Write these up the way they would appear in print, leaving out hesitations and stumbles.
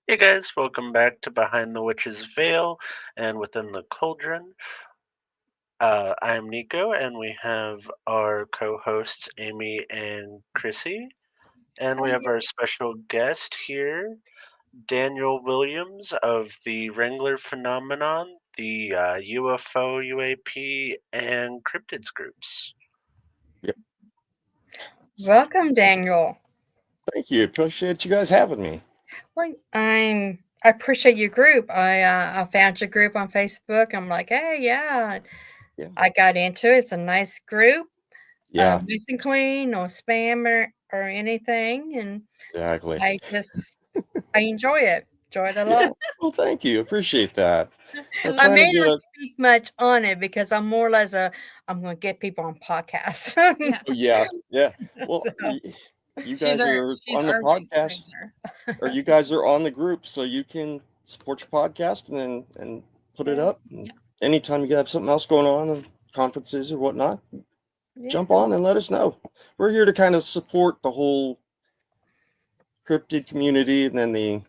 Hey guys, welcome back to Behind the Witch's Veil and Within the Cauldron. I'm Nico, and we have our co-hosts Amy and Chrissy, and we have our special guest here, Daniel Williams of the Wrangler Phenomenon, the UFO, UAP, and Cryptids groups. Yep. Welcome, Daniel. Thank you. Appreciate you guys having me. Well, I appreciate your group. I found your group on Facebook. I'm like, hey, yeah. Yeah. I got into it. It's a nice group. Yeah. Nice and clean, no spam or anything, and Exactly. I enjoy it. Enjoy it a Yeah. lot. Well, thank you. Appreciate that. I'm I trying to may get not a. speak much on it because I'm more or less I'm going to get people on podcasts. Yeah. Oh, yeah. Yeah. Well, So, you She's guys our are she's on the our big podcast, wrangler. or you guys are on the group, so you can support your podcast and put it up. And Yeah. anytime you have something else going on, and conferences or whatnot, yeah. jump on and let us know. We're here to kind of support the whole cryptid community, and then the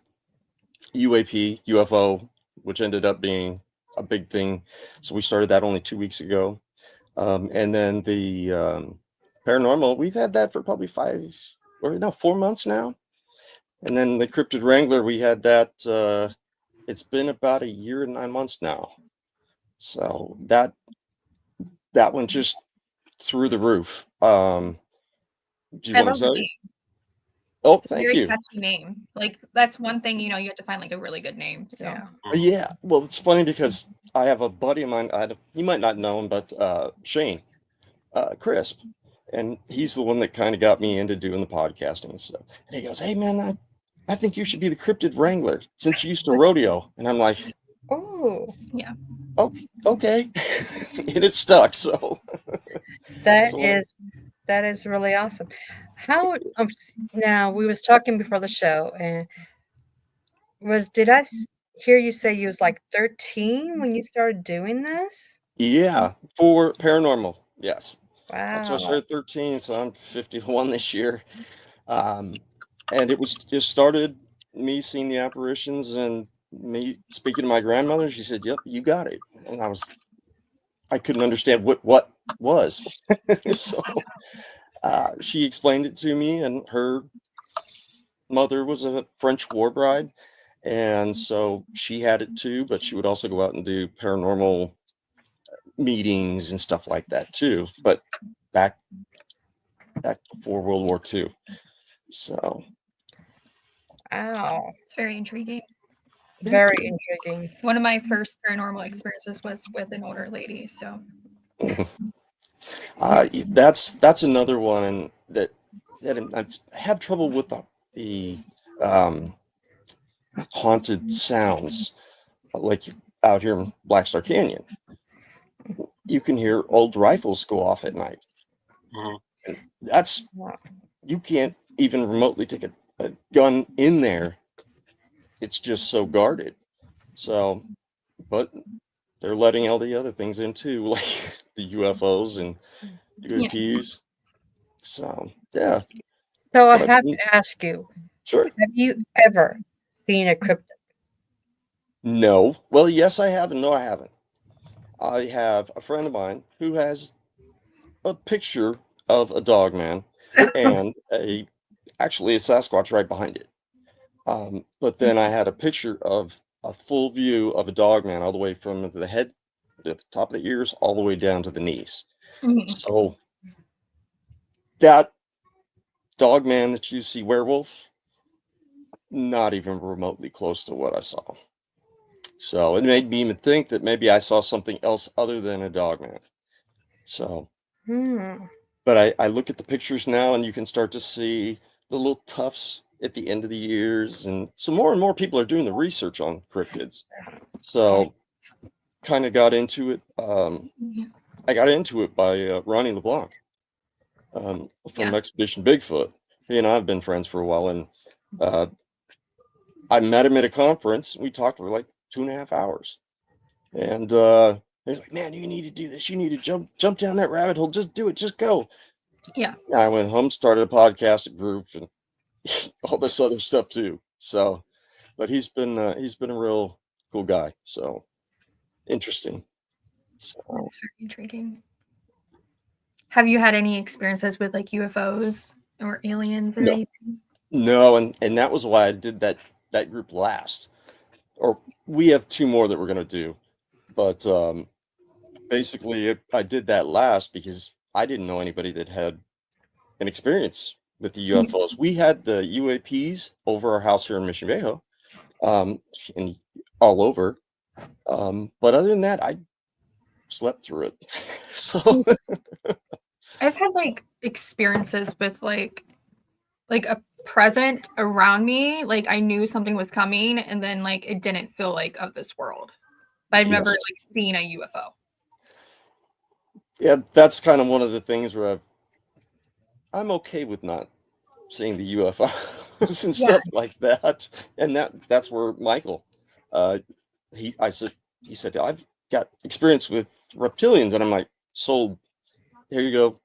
UAP, UFO, which ended up being a big thing. So we started that only 2 weeks ago. And then the paranormal, we've had that for probably 4 months now. And then the Cryptid Wrangler, we had that, it's been about a year and 9 months now. So that one just through the roof. Do you I want love to the say? name. Oh, It's a thank very you. catchy name. Like that's one thing, you have to find like a really good name. So Yeah. Yeah, well, it's funny because I have a buddy of mine. You might not know him, but Shane Crisp, and he's the one that kind of got me into doing the podcasting and stuff. And he goes, "Hey, man, I think you should be the Cryptid Wrangler since you used to rodeo." And I'm like, Oh, yeah. "Oh, okay," and it stuck. So, that so is that is really awesome. How now we was talking before the show, and did hear you say you was like 13 when you started doing this? yeah, for paranormal, yes. So I Wow. started 13, so I'm 51 this year. Um, and it was just started me seeing the apparitions and me speaking to my grandmother. She said, "Yep, you got it." And I couldn't understand what was. So she explained it to me, and her mother was a French war bride, and so she had it too. But she would also go out and do paranormal meetings and stuff like that too. But back before World War II. So Wow. It's very intriguing. thank Very you. intriguing. One of my first paranormal experiences was with an older lady. So That's another one that I have trouble with the um, haunted sounds like out here in Black Star Canyon. You can hear old rifles go off at night, Mhm. and that's Wow. you can't even remotely take a gun in there. It's just so guarded. So, but they're letting all the other things in too, like the UFOs and yeah. UAPs. So yeah, So I but I've have been to ask you, sure. have you ever seen a cryptid? No. Well, yes, I have, and no, I haven't. I have a friend of mine who has a picture of a dog man and actually a Sasquatch right behind it. But then I had a picture of a full view of a dog man all the way from the head, the top of the ears, all the way down to the knees. Mhm. So that dog man that you see werewolf, not even remotely close to what I saw. So it made me even think that maybe I saw something else other than a dog man. So, Hmm. but I look at the pictures now and you can start to see the little tufts at the end of the ears. And so more and more people are doing the research on cryptids. So kind of got into it. Yeah. I got into it by Ronnie LeBlanc from Yeah. Expedition Bigfoot. He and I have been friends for a while. And uh, I met him at a conference. We talked for like 2.5 hours. And he's like, "Man, you need to do this. You need to jump down that rabbit hole. Just do it. Just go." Yeah. I went home, started a podcast group, and all this other stuff too. So but he's been a real cool guy. So interesting. So That's very intriguing. Have you had any experiences with like UFOs or aliens or no, anything? no, and that was why I did that group last. Or we have two more that we're gonna do, but basically I did that last because I didn't know anybody that had an experience with the Mm. UFOs. We had the UAPs over our house here in Mission Viejo, and all over. But other than that, I slept through it. So I've had like experiences with like a present around me. Like I knew something was coming, and then like it didn't feel like of this world. But I've never yes, like seen a UFO. yeah, that's kind of one of the things where I'm okay with not seeing the UFOs and Yeah. stuff like that. And that's where Michael, uh, he said I've got experience with reptilians, and I'm like, sold. Here you go.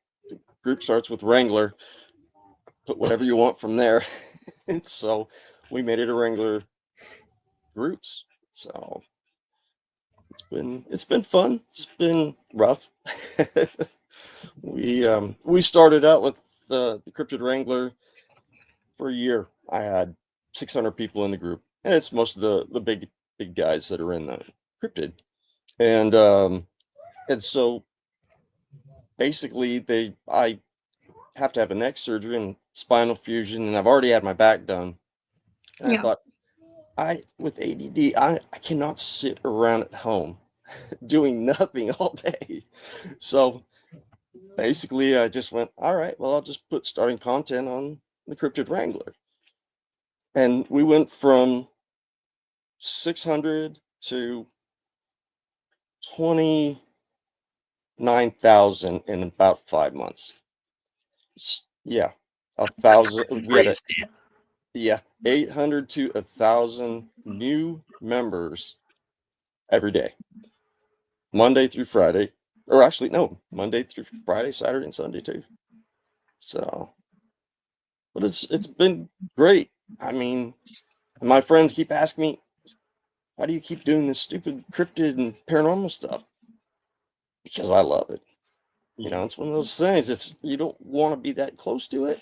Group starts with Wrangler. Put whatever you want from there. And so we made it a Wrangler groups. So it's been fun. It's been rough. We started out with the Cryptid Wrangler for a year. I had 600 people in the group, and it's most of the big guys that are in the Cryptid. And so basically I have to have a neck surgery and spinal fusion, and I've already had my back done. And I Yeah. thought, with ADD, I cannot sit around at home doing nothing all day. So basically I just went, all right, well, I'll just put starting content on the Cryptid Wrangler. And we went from 600 to 29,000 in about 5 months. Yeah, a thousand. We had Crazy. 800 to 1,000 new members every day, Monday through Friday, or actually no, Monday through Friday, Saturday, and Sunday too. So, but it's been great. I mean, my friends keep asking me, "How do you keep doing this stupid cryptid and paranormal stuff?" Because I love it. It's one of those things. It's you don't want to be that close to it,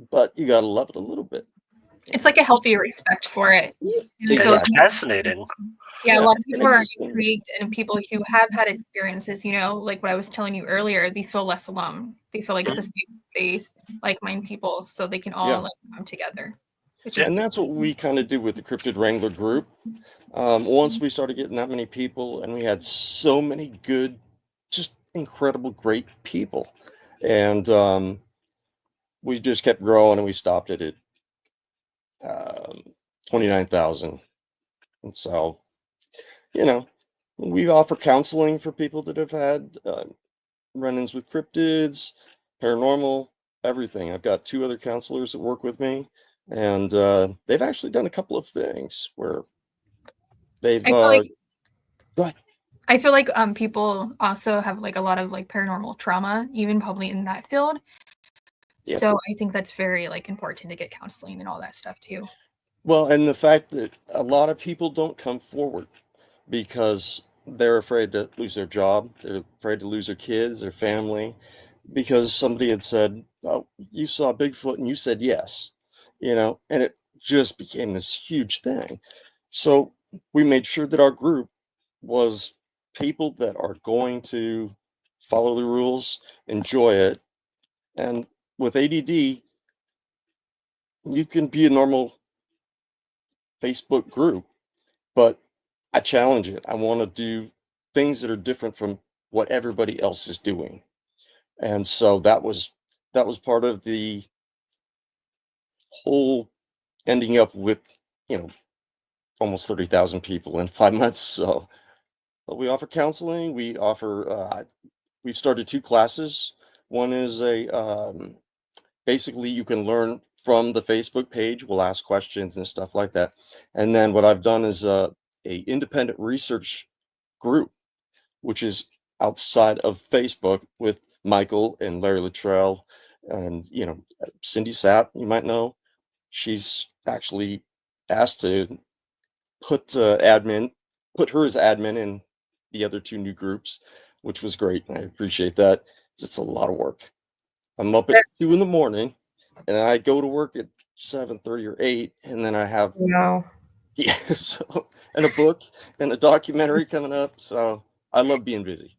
but you gotta love it a little bit. It's like a healthy respect for it. Yeah, And so It's exactly. fascinating. yeah, a Yeah, lot of and people it's are just been intrigued, and people who have had experiences, like what I was telling you earlier, they feel less alone. They feel like it's a safe space, like-minded people, so they can all yeah, like come together, which Yeah. is and that's what we kind of do with the Cryptid Wrangler group. Once we started getting that many people, and we had so many good, just incredible, great people, and we just kept growing, and we stopped it at 29,000. And so, you know, we offer counseling for people that have had run-ins with cryptids, paranormal, everything. I've got two other counselors that work with me, and they've actually done a couple of things where they've I feel like go ahead. people also have like a lot of like paranormal trauma, even probably in that field. Yeah. So I think that's very like important to get counseling and all that stuff too. Well, and the fact that a lot of people don't come forward because they're afraid to lose their job, they're afraid to lose their kids, their family, because somebody had said, "Oh, you saw Bigfoot," and you said yes, and it just became this huge thing. So we made sure that our group was people that are going to follow the rules, enjoy it, and with ADD, you can be a normal Facebook group, but I challenge it. I want to do things that are different from what everybody else is doing. And so that was part of the whole ending up with, you know, almost 30,000 people in 5 months. So but we offer counseling. We've started two classes. One is basically you can learn from the Facebook page. We'll ask questions and stuff like that. And then what I've done is a independent research group, which is outside of Facebook with Michael and Larry Luttrell and Cindy Sapp, you might know. She's actually asked to put her as admin in the other two new groups, which was great. And I appreciate that. It's a lot of work. I'm up at That 2 in the morning, and I go to work at 7:30 or 8, and then I have wow. yeah, so and a book and a documentary coming up. So I love being busy.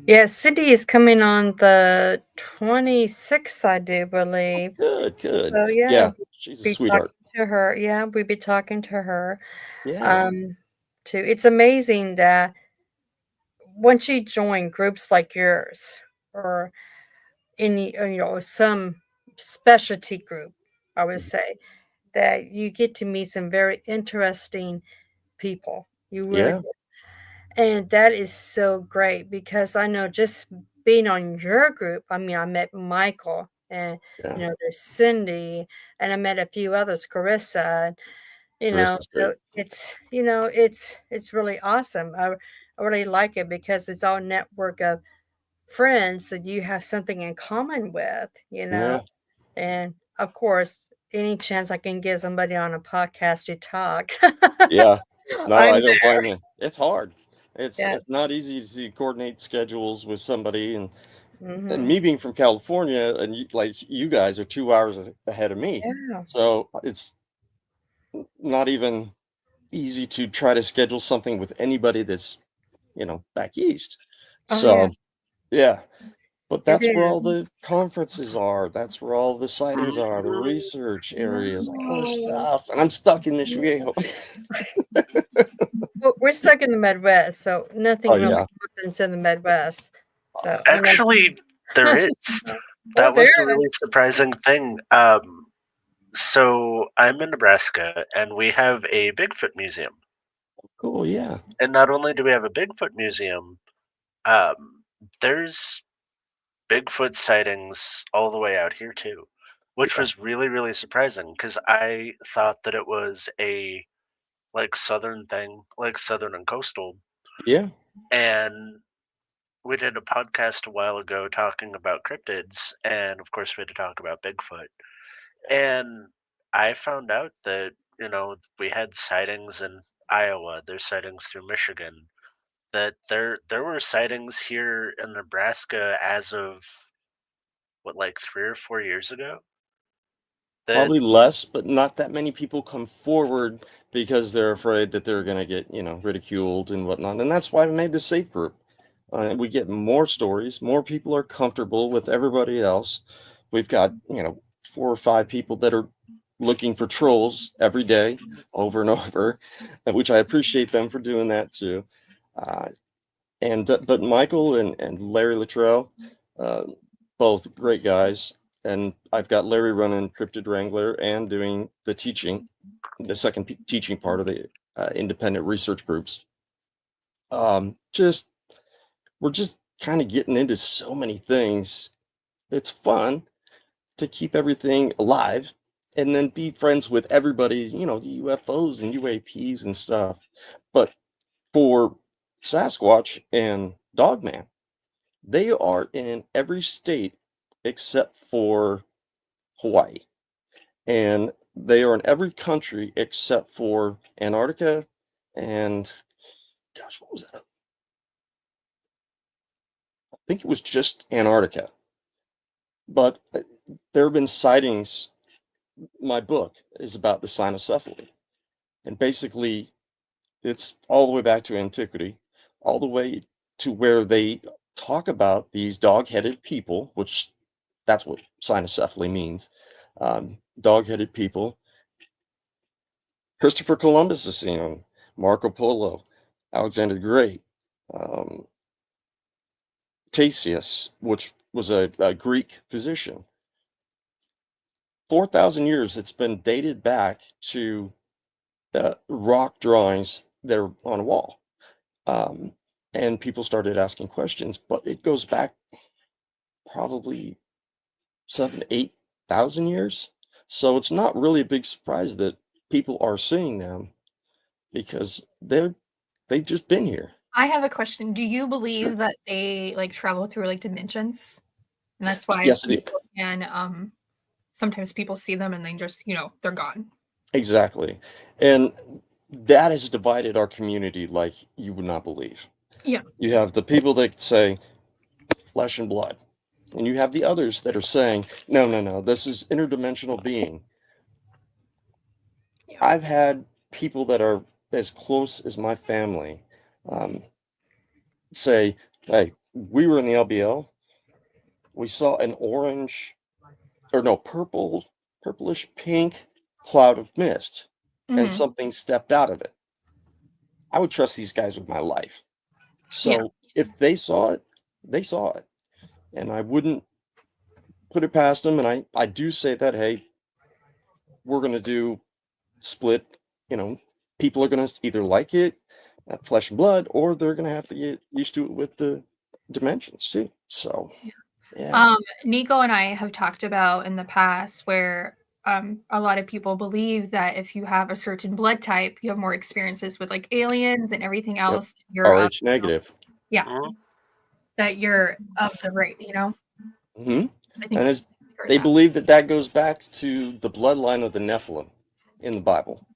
Yeah, Cindy is coming on the 26th, I do believe. Good, good. So yeah, Yeah, we'll she's a be sweetheart. talking to her. Yeah, we'll be talking to her. Yeah, Um, too. It's amazing that once you join groups like yours or any, some specialty group, I would mhm, say that you get to meet some very interesting people. You really yeah, do. And that is so great because I know just being on your group, I mean, I met Michael and, yeah. there's Cindy and I met a few others, Carissa, Carissa's so great. it's really awesome. I really like it because it's all network of friends that you have something in common with. Yeah, And of course, any chance I can get somebody on a podcast to talk, yeah. No, I'm I don't there. blame you. It's hard. Yeah. It's not easy to coordinate schedules with somebody, and Hmm. me being from California, and like you guys are 2 hours ahead of me, Yeah. so it's not even easy to try to schedule something with anybody that's back east. Oh yeah. So yeah, but It that's where is. all the conferences are. That's where all the sightings are, the research areas, all this No. stuff. And I'm stuck in Mission Viejo. Well, we're stuck in the Midwest, so Oh nothing really yeah. happens in the Midwest. So unless, Actually, there is. oh, That there was the is. really surprising thing. So I'm in Nebraska, and we have a Bigfoot museum. Cool. Yeah. And not only do we have a Bigfoot museum, um, there's Bigfoot sightings all the way out here too, which Yeah. was really, really surprising because I thought that it was a like southern thing, like southern and coastal. Yeah. And we did a podcast a while ago talking about cryptids, and of course we had to talk about Bigfoot. And I found out that we had sightings in Iowa. There's sightings through Michigan. That there were sightings here in Nebraska as of what, like 3 or 4 years ago. That Probably less, but not that many people come forward because they're afraid that they're going to get, ridiculed and whatnot. And that's why we made the safe group. We get more stories, more people are comfortable with everybody else. We've got, 4 or 5 people that are looking for trolls every day over and over, which I appreciate them for doing that too. Uh, but Michael and Larry Luttrell, uh, both great guys, and I've got Larry running Cryptid Wrangler and doing the teaching, the second teaching part of the independent research groups. Just we're just kind of getting into so many things. It's fun to keep everything alive and then be friends with everybody, the UFOs and UAPs and stuff. But for Sasquatch and Dogman, they are in every state except for Hawaii. And they are in every country except for Antarctica and, gosh, what was that? I think it was just Antarctica. But there have been sightings. My book is about the cynocephaly. And basically, it's all the way back to antiquity, all the way to where they talk about these dog-headed people, which that's what cynocephaly means. Dog-headed people. Christopher Columbus has seen them. Marco Polo, Alexander the Great, um, Tasius, which was a Greek physician. 4,000 years, it's been dated back to rock drawings that are on a wall. Um, and people started asking questions, but it goes back probably 7, 8,000 years. So it's not really a big surprise that people are seeing them because they've just been here. I have a question. Do you Sure. believe that they like travel through like dimensions? And that's why Yes, it is. people can sometimes people see them and they just, they're gone. Exactly. And that has divided our community like you would not believe. Yeah. You have the people that say flesh and blood, and you have the others that are saying, no, no, no, this is interdimensional being. Yeah. I've had people that are as close as my family um, say, hey, we were in the LBL. We saw an orange, or no, purplish pink cloud of mist, and Mhm. something stepped out of it. I would trust these guys with my life. Yeah. So if they saw it, they saw it. And I wouldn't put it past them. And I do say that, hey, we're going to do split, you know, people are going to either like it, flesh and blood, or they're going to have to get used to it with the dimensions too. So, yeah. Nico and I have talked about in the past where a lot of people believe that if you have a certain blood type, you have more experiences with like aliens and everything Yep. else. You're RH negative. yeah, Mhm. that you're of the right, you know. Hmm. I think And as I've heard they that. believe that goes back to the bloodline of the Nephilim in the Bible.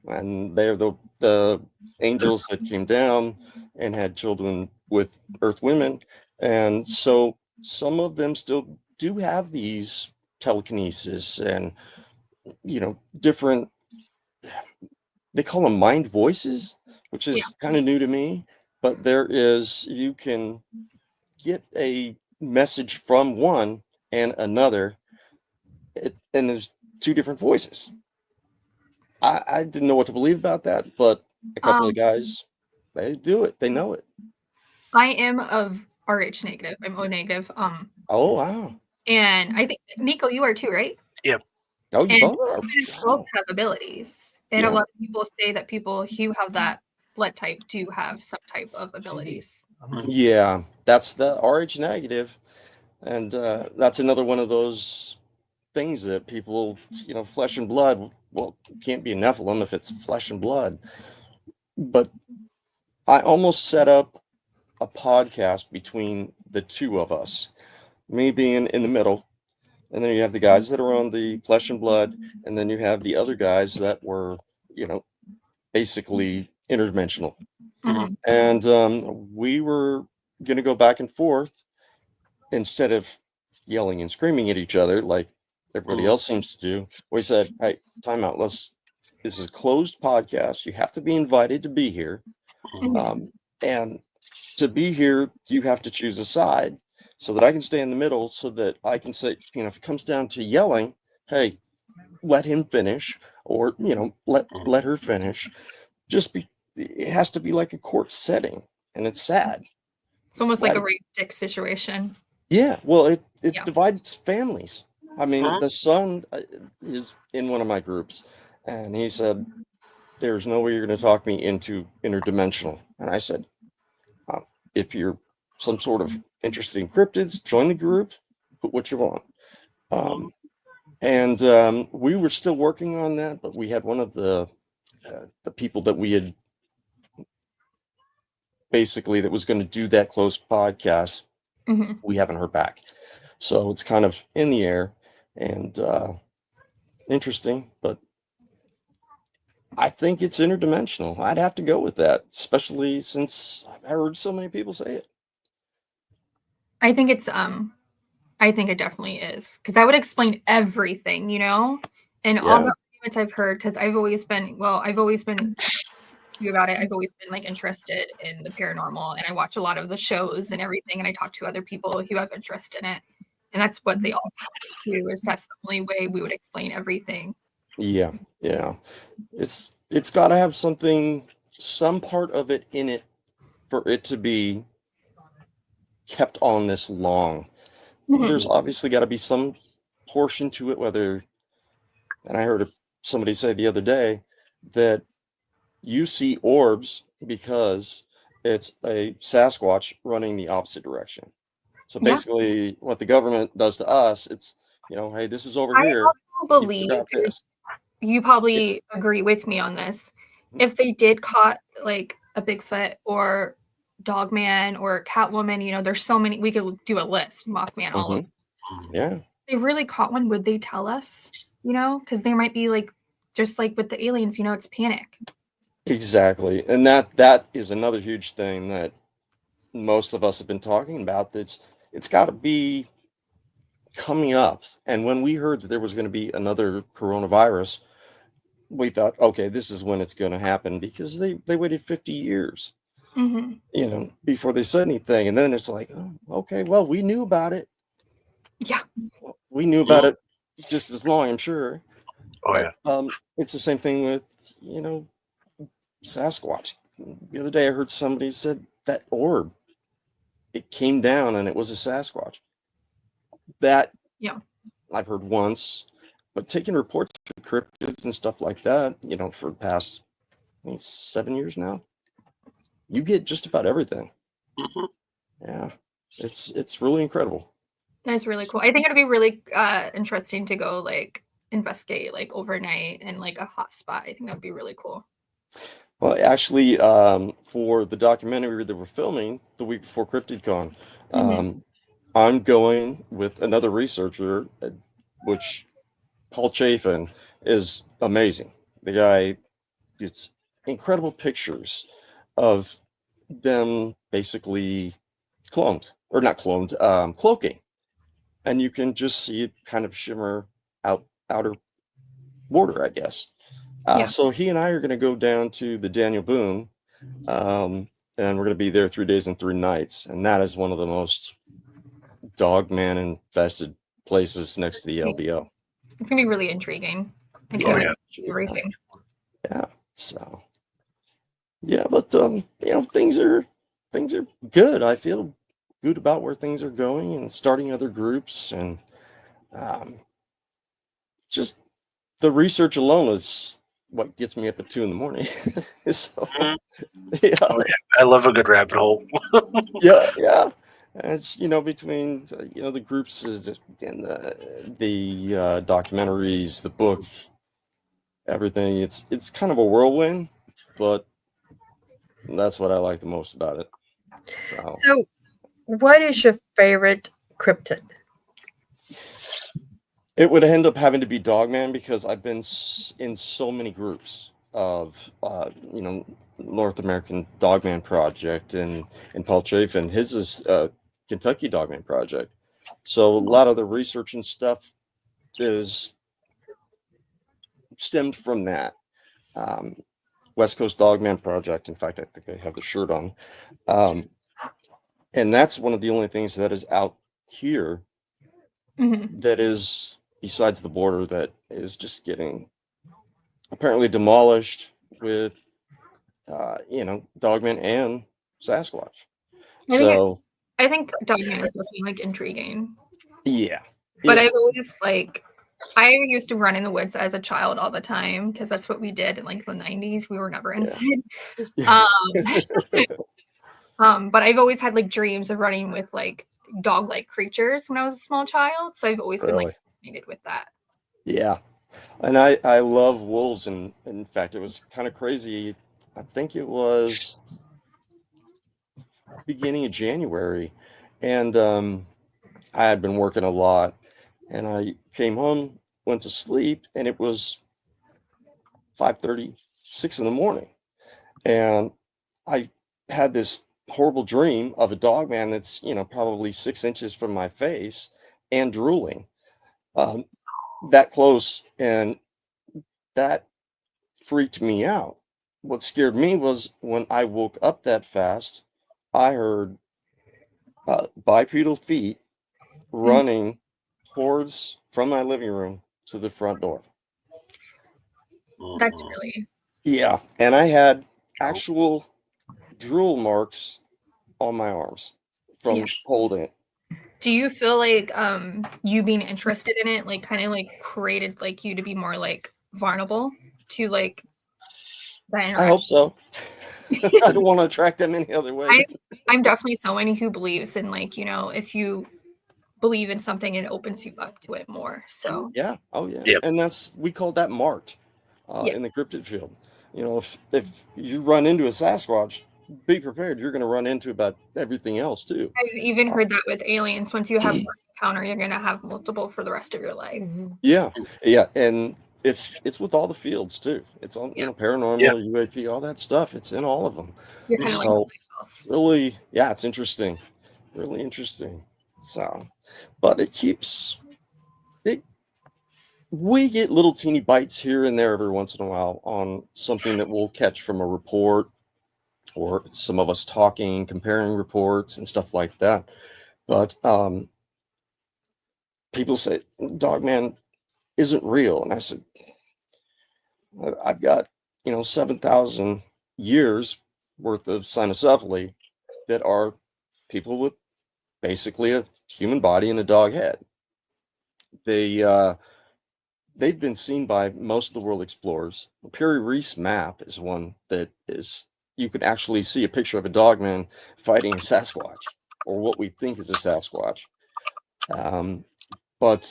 And they're the angels that came down and had children with earth women. And so some of them still do have these telekinesis and, you know, different, they call them mind voices, which Yeah. is kind of new to me. But there is, you can get a message from one and another, and there's two different voices. I didn't know what to believe about that, but a couple of guys, they do it. They know it. I am of RH negative. I'm O negative. Oh, wow. And I think Nico, you are too, right? Yep. Oh, you And both are. both Wow. have abilities. And a Yeah. lot of people say that people who have that blood type do have some type of abilities. Yeah. That's the RH negative. And that's another one of those things that people, you know, flesh and blood, well, it can't be a Nephilim if it's flesh and blood. But I almost set up a podcast between the two of us, me being in the middle. And then you have the guys that are on the flesh and blood, and then you have the other guys that were, you know, basically interdimensional. Mhm. And we were going to go back and forth instead of yelling and screaming at each other like everybody Mhm. else seems to do. We said, hey, time out. This is a closed podcast. You have to be invited to be here. Mhm. And to be here, you have to choose a side so that I can stay in the middle so that I can say, you know, if it comes down to yelling, hey, let him finish, or, you know, Mhm. let her finish. Just be, it has to be like a court setting. And it's sad. It's almost like a Divided. rape dick situation. Yeah. Well, it Yeah. divides families. I mean, Mhm. the son is in one of my groups, and he said, there's no way you're going to talk me into interdimensional. And I said, Uh, if you're some sort of interested in cryptids, join the group, put what you want. Mhm. Um, and we were still working on that, but we had one of the people that we had basically that was going to do that close podcast. Hmm. We haven't heard back, so it's kind of in the air and interesting. But I think it's interdimensional. I'd have to go with that, especially since I've heard so many people say it. I think it's I think it definitely is because I would explain everything, you know, and all Yeah. the arguments I've heard because I've always been about it. I've always been like interested in the paranormal, and I watch a lot of the shows and everything, and I talk to other people who have interest in it, and that's what they all do. Is that's the only way we would explain everything. Yeah. Yeah. It's got to have something, some part of it in it for it to be kept on this long. Mhm. There's obviously got to be some portion to it, whether, and I heard somebody say the other day that you see orbs because it's a Sasquatch running the opposite direction. So Yeah, basically, what the government does to us, it's, you know, hey, this is over I here. also You believe forgot this. you Yeah. probably agree with me on this. If they did caught like a Bigfoot or Dogman or Catwoman, you know, there's so many. We could do a list, Mothman, all of. Mhm. Yeah. If they really caught one, would they tell us? You know, because there might be like, just like with the aliens, you know, it's panic. Exactly. And that is another huge thing that most of us have been talking about. It's got to be coming up. And when we heard that there was going to be another coronavirus, we thought, okay, this is when it's going to happen, because they waited 50 years, Hmm. before they said anything. And then it's like, oh, okay, well, we knew about it. Yeah. We knew about it just as long, I'm sure. Oh But yeah. it's the same thing with, Sasquatch. The other day I heard somebody said that orb, it came down and it was a Sasquatch. That Yeah. I've heard once, but taking reports for cryptids and stuff like that, for the past, I think, 7 years now, you get just about everything. Hmm. Yeah, it's really incredible. That's really cool. I think it'd be really interesting to go like investigate like overnight in like a hot spot. I think that'd be really cool. Well, actually, for the documentary that we're filming the week before CryptidCon, Mhm. I'm going with another researcher, which Paul Chafin is amazing. The guy gets incredible pictures of them basically cloned, or not cloned, cloaking, and you can just see it kind of shimmer outer border, I guess. Yeah. So he and I are going to go down to the Daniel Boone, and we're going to be there 3 days and 3 nights, and that is one of the most dogman infested places next to the LBO. It's gonna be really intriguing. I Yeah, can't wait yeah. to see everything. yeah. So yeah, but things are good. I feel good about where things are going and starting other groups, and um, just the research alone is what gets me up at 2 in the morning. So Mhm. yeah, Oh yeah. I love a good rabbit hole. yeah. And it's between the groups, and the documentaries, the book, everything. It's kind of a whirlwind, but that's what I like the most about it. So So, what is your favorite cryptid? it would end up having to be Dogman, because I've been in so many groups of North American Dogman Project, and Paul Chafin. His is Kentucky Dogman Project. So a lot of the research and stuff is stemmed from that. Um, West Coast Dogman Project. In fact, I think I have the shirt on. Um, and that's one of the only things that is out here Mhm. that is, besides the border, that is just getting apparently demolished with Dogman and Sasquatch. I think So I think Dogman is definitely like intriguing. yeah, But I've it's always like I used to run in the woods as a child all the time because that's what we did in like the 90s. We were never yeah. inside. Yeah. But I've always had like dreams of running with like dog-like creatures when I was a small child. So I've always been like Really, fascinated with that. yeah. And I love wolves, and in fact, it was kind of crazy. I think it was beginning of January, and I had been working a lot, and I came home, went to sleep, and it was 5:30, 6 in the morning, and I had this horrible dream of a dog man that's probably 6 inches from my face and drooling, um, that close, and that freaked me out. What scared me was when I woke up that fast, I heard bipedal feet Mhm. running towards from my living room to the front door. That's Mhm. really Yeah, and I had Oh, actual drool marks on my arms yeah. from holding it. Do you feel like you being interested in it like kind of like created like you to be more like vulnerable to like that I hope interaction? so. I don't want to attract them any other way. I I'm definitely someone who believes in like, if you believe in something, it opens you up to it more. So Yeah. Oh, yeah. yep. And we call that marked yeah. in the cryptid field. If you run into a Sasquatch, be prepared. You're going to run into about everything else too. I've even Uh, heard that with aliens, once you have one encounter, you're gonna have multiple for the rest of your life. Mhm. yeah. Yeah. And it's with all the fields too. It's on, Yeah. paranormal, UAP, all that stuff. It's in all of them. You're kind of like So the lighthouse. really, yeah, it's interesting, really interesting. So, but it keeps it. We get little teeny bites here and there every once in a while on something that we'll catch from a report or some of us talking, comparing reports and stuff like that. But people say Dogman isn't real, and I said I've got 7,000 years worth of cynocephaly that are people with basically a human body and a dog head. They they've been seen by most of the world explorers. The Piri Reis map is one that is you could actually see a picture of a dogman fighting a Sasquatch, or what we think is a Sasquatch. Um, but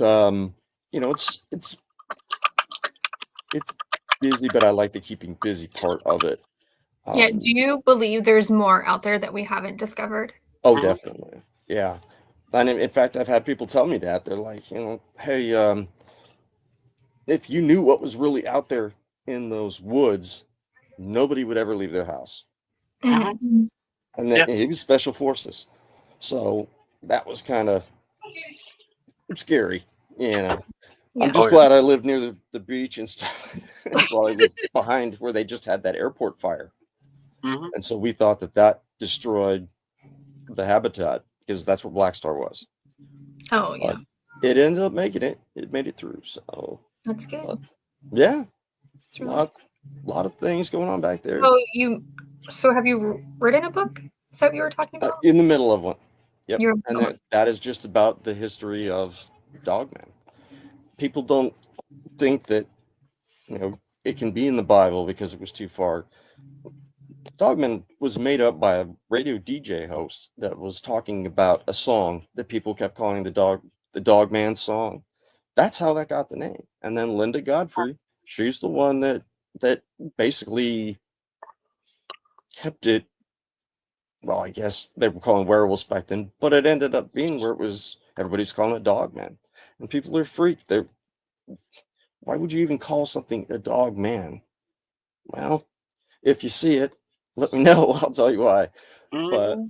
it's busy, but I like the keeping busy part of it. Yeah. Um, Do you believe there's more out there that we haven't discovered? oh, Mhm. definitely, yeah. And in fact, I've had people tell me that they're like, hey, if you knew what was really out there in those woods, nobody would ever leave their house. Mhm. And Yeah. that it was special forces, so that was kind of scary. I'm Yeah. Oh just yeah. glad I lived near the beach and stuff. While I lived behind where they just had that airport fire, Hmm. and so we thought that destroyed the habitat because that's where Black Star was. Oh yeah. But it ended up making it. It made it through. So, That's good. but yeah, It's a really lot of things going on back there. so have you written a book? Is that what you were talking about? In the middle of one. Yep, You're and that is just about the history of Dogman. People don't think that it can be in the Bible because it was too far. Dogman was made up by a radio DJ host that was talking about a song that people kept calling the Dogman song. That's how that got the name. And then Linda Godfrey, she's the one that basically kept it. Well, I guess they were calling werewolves back then, but it ended up being where it was. Everybody's calling it Dogman, and people are freaked. Why would you even call something a dog man? Well, if you see it, let me know. I'll tell you why. But Hmm.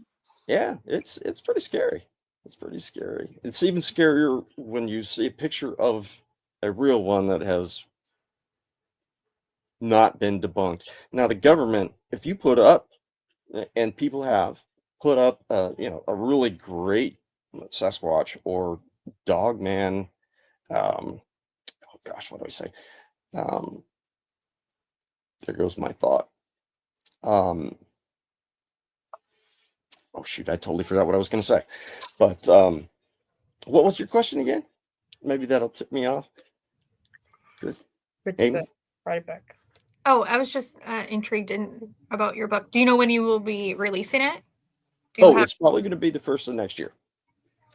yeah, it's pretty scary. It's pretty scary. It's even scarier when you see a picture of a real one that has not been debunked. Now, the government, if you put up, and people have put up, a really great Sasquatch or Dogman. Oh gosh, what do I say? Um, there goes my thought. Um, oh shoot, I totally forgot what I was going to say. But what was your question again? Maybe that'll tip me off. Good. With the book. Amy? Write a book. Oh, I was just intrigued about your book. Do you know when you will be releasing it? Do you Oh, have it's probably going to be the first of next year.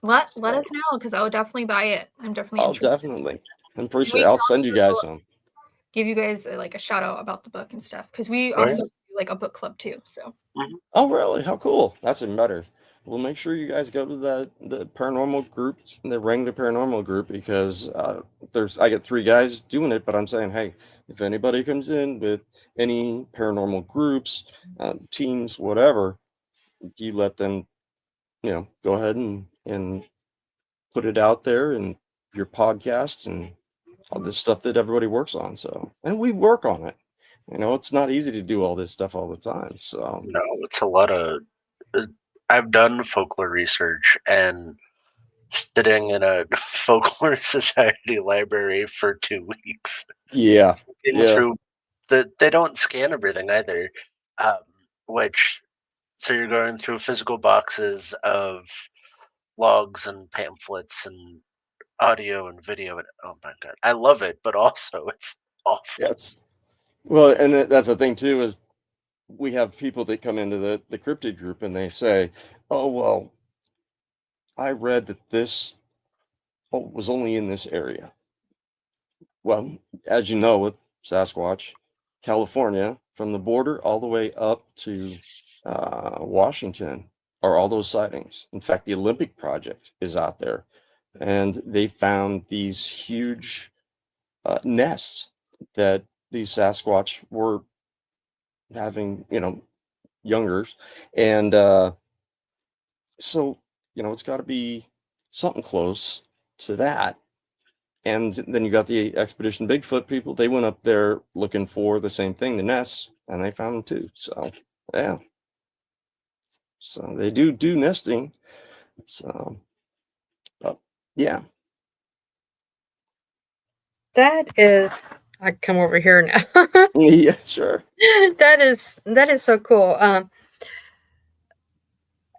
let So, us know because I would definitely buy it. I'm definitely oh, interested. definitely. I'm And pretty sure we I'll can send you guys also some. give you guys like a shout out about the book and stuff because we Oh yeah. also do like a book club too. So Hmm. Oh, really? How cool. That's even better. Well, make sure you guys go to the paranormal group, the Wrangler Paranormal group, because I get 3 guys doing it, but I'm saying, hey, if anybody comes in with any paranormal groups, teams, whatever, you let them, go ahead and put it out there in your podcasts and all this stuff that everybody works on. So, and we work on it. It's not easy to do all this stuff all the time. So, No, it's a lot of. uh, I've done folklore research, and sitting in a folklore society library for 2 weeks, yeah, looking yeah, through they don't scan everything either, um, which so you're going through physical boxes of logs and pamphlets and audio and video, and oh my god, I love it, but also it's yeah. awful. Well, and that's the thing too is we have people that come into the cryptid group and they say, "Oh well, I read that this was only in this area." Well, as you know, with Sasquatch, California, from the border all the way up to Washington, are all those sightings. In fact, the Olympic Project is out there, and they found these huge nests that these Sasquatch were having, youngers, and so it's got to be something close to that. And then you got the Expedition Bigfoot people. They went up there looking for the same thing, the nests, and they found them too. So yeah, so they do nesting. So, but yeah, That is, I come over here now. yeah, sure. That is so cool.